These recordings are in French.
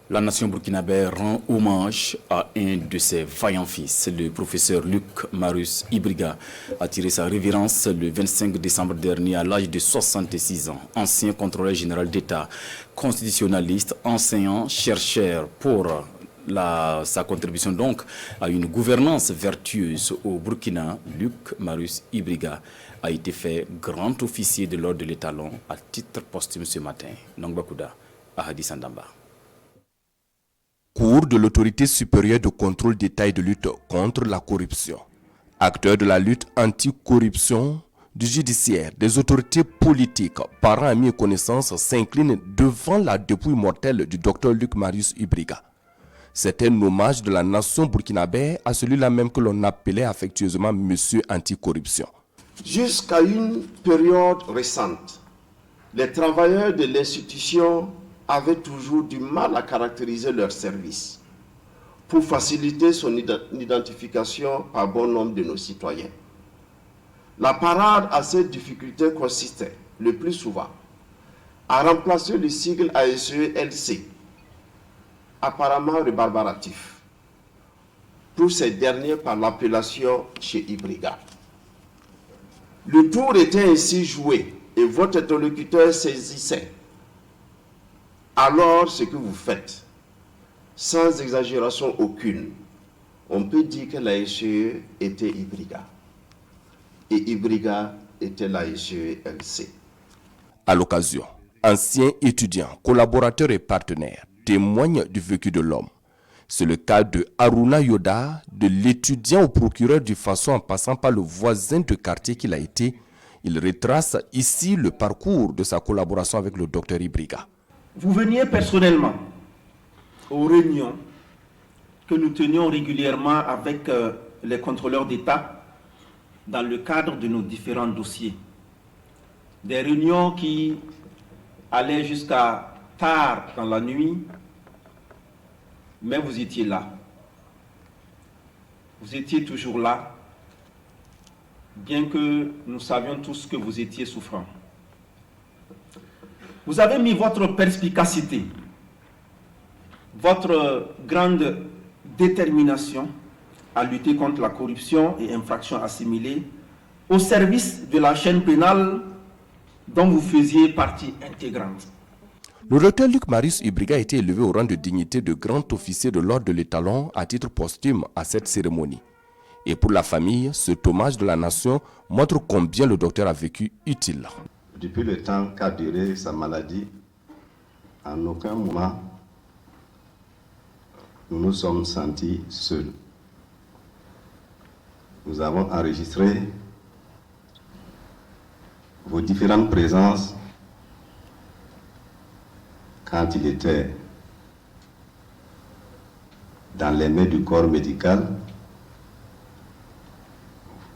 La nation burkinabé rend hommage à un de ses vaillants fils. Le professeur Luc Marius Ibriga a tiré sa révérence le 25 décembre dernier à l'âge de 66 ans. Ancien contrôleur général d'État, constitutionnaliste, enseignant, chercheur pour sa contribution donc à une gouvernance vertueuse au Burkina, Luc Marius Ibriga a été fait grand officier de l'ordre de l'Étalon à titre posthume ce matin. Nongbakuda, Ahadi Sandamba. Cours de l'autorité supérieure de contrôle d'État et de lutte contre la corruption. Acteurs de la lutte anti-corruption, du judiciaire, des autorités politiques, parents, amis et connaissances s'inclinent devant la dépouille mortelle du docteur Luc Marius Ibriga. C'est un hommage de la nation burkinabé à celui-là même que l'on appelait affectueusement Monsieur Anticorruption. Jusqu'à une période récente, les travailleurs de l'institution avaient toujours du mal à caractériser leur service pour faciliter son identification par bon nombre de nos citoyens. La parade à cette difficulté consistait, le plus souvent, à remplacer le sigle ASE-LC, apparemment rébarbaratif, pour ces derniers par l'appellation chez Ibriga. Le tour était ainsi joué et votre interlocuteur saisissait alors ce que vous faites, sans exagération aucune. On peut dire que l'ASE était Ibriga et Ibriga était l'ASE-LC. À l'occasion, anciens étudiants, collaborateurs et partenaires témoignent du vécu de l'homme. C'est le cas de Haruna Yoda, de l'étudiant au procureur du Faso en passant par le voisin de quartier qu'il a été. Il retrace ici le parcours de sa collaboration avec le docteur Ibriga. Vous veniez personnellement aux réunions que nous tenions régulièrement avec les contrôleurs d'État dans le cadre de nos différents dossiers. Des réunions qui allaient jusqu'à tard dans la nuit, mais vous étiez là. Vous étiez toujours là, bien que nous savions tous que vous étiez souffrant. Vous avez mis votre perspicacité, votre grande détermination à lutter contre la corruption et infractions assimilées au service de la chaîne pénale dont vous faisiez partie intégrante. Le docteur Luc Marius Ibriga a été élevé au rang de dignité de grand officier de l'ordre de l'Étalon à titre posthume à cette cérémonie. Et pour la famille, cet hommage de la nation montre combien le docteur a vécu utile. Depuis le temps qu'a duré sa maladie, en aucun moment nous nous sommes sentis seuls. Nous avons enregistré vos différentes présences quand il était dans les mains du corps médical.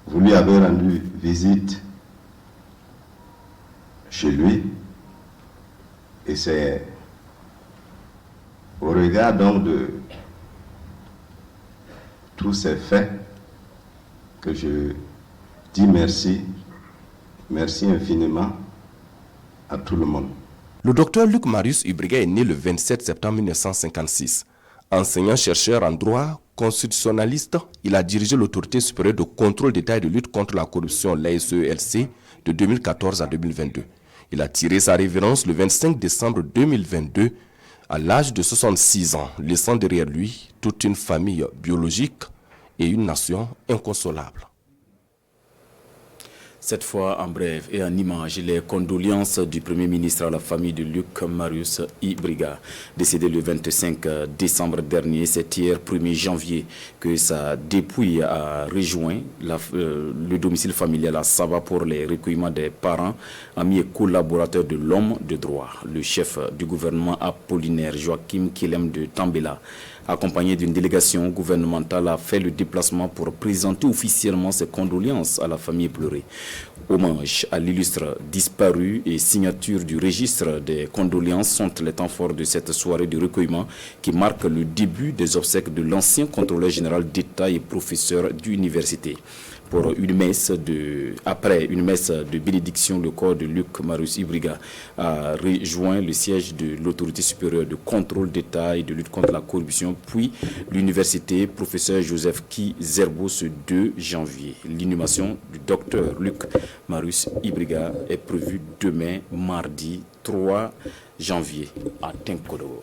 Vous lui avez rendu visite chez lui, et c'est au regard donc de tous ces faits que je dis merci infiniment à tout le monde. Le docteur Luc Marius Ibriga est né le 27 septembre 1956. Enseignant-chercheur en droit, constitutionnaliste, il a dirigé l'autorité supérieure de contrôle d'État et de lutte contre la corruption, l'ASE-LC, de 2014 à 2022. Il a tiré sa révérence le 25 décembre 2022 à l'âge de 66 ans, laissant derrière lui toute une famille biologique et une nation inconsolable. Cette fois, en bref et en image, les condoléances du Premier ministre à la famille de Luc Marius Ibriga, décédé le 25 décembre dernier. C'est hier, 1er janvier, que sa dépouille a rejoint le domicile familial à Saba pour les recueillements des parents, amis et collaborateurs de l'homme de droit. Le chef du gouvernement Apollinaire Joachim Kilem de Tambela, accompagné d'une délégation gouvernementale, a fait le déplacement pour présenter officiellement ses condoléances à la famille pleurée. Hommage à l'illustre disparu et signature du registre des condoléances sont les temps forts de cette soirée de recueillement qui marque le début des obsèques de l'ancien contrôleur général d'État et professeur d'université. Après une messe de bénédiction, le corps de Luc Marius Ibriga a rejoint le siège de l'autorité supérieure de contrôle d'État et de lutte contre la corruption, puis l'université professeur Joseph Ki Zerbo ce 2 janvier. L'inhumation du docteur Luc Marius Ibriga est prévue demain, mardi 3 janvier, à Tinkodo.